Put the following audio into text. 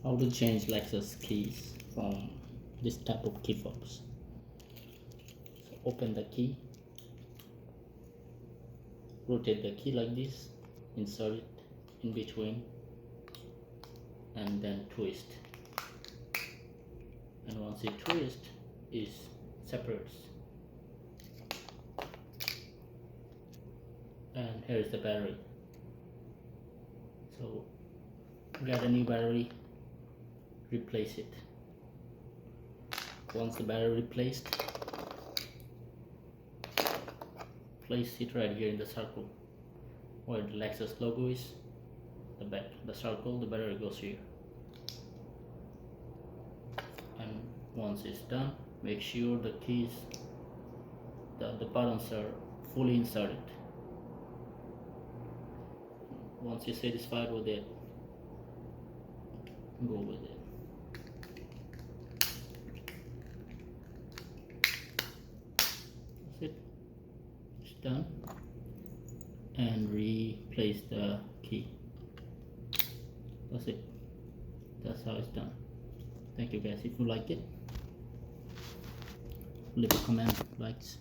How to change Lexus keys from this type of key fobs. So open the key, rotate the key like this, insert it in between, and then twist. And once you twist, it separates. And here is the battery. So get a new battery, replace it. Once the battery replaced, place it right here in the circle where the Lexus logo is. The circle, the battery goes here. And once it's done, make sure the keys, the buttons are fully inserted. Once you're satisfied with it, go with it. That's it. It's done. And replace the key. That's it. That's how it's done. Thank you guys. If you like it, leave a comment, likes.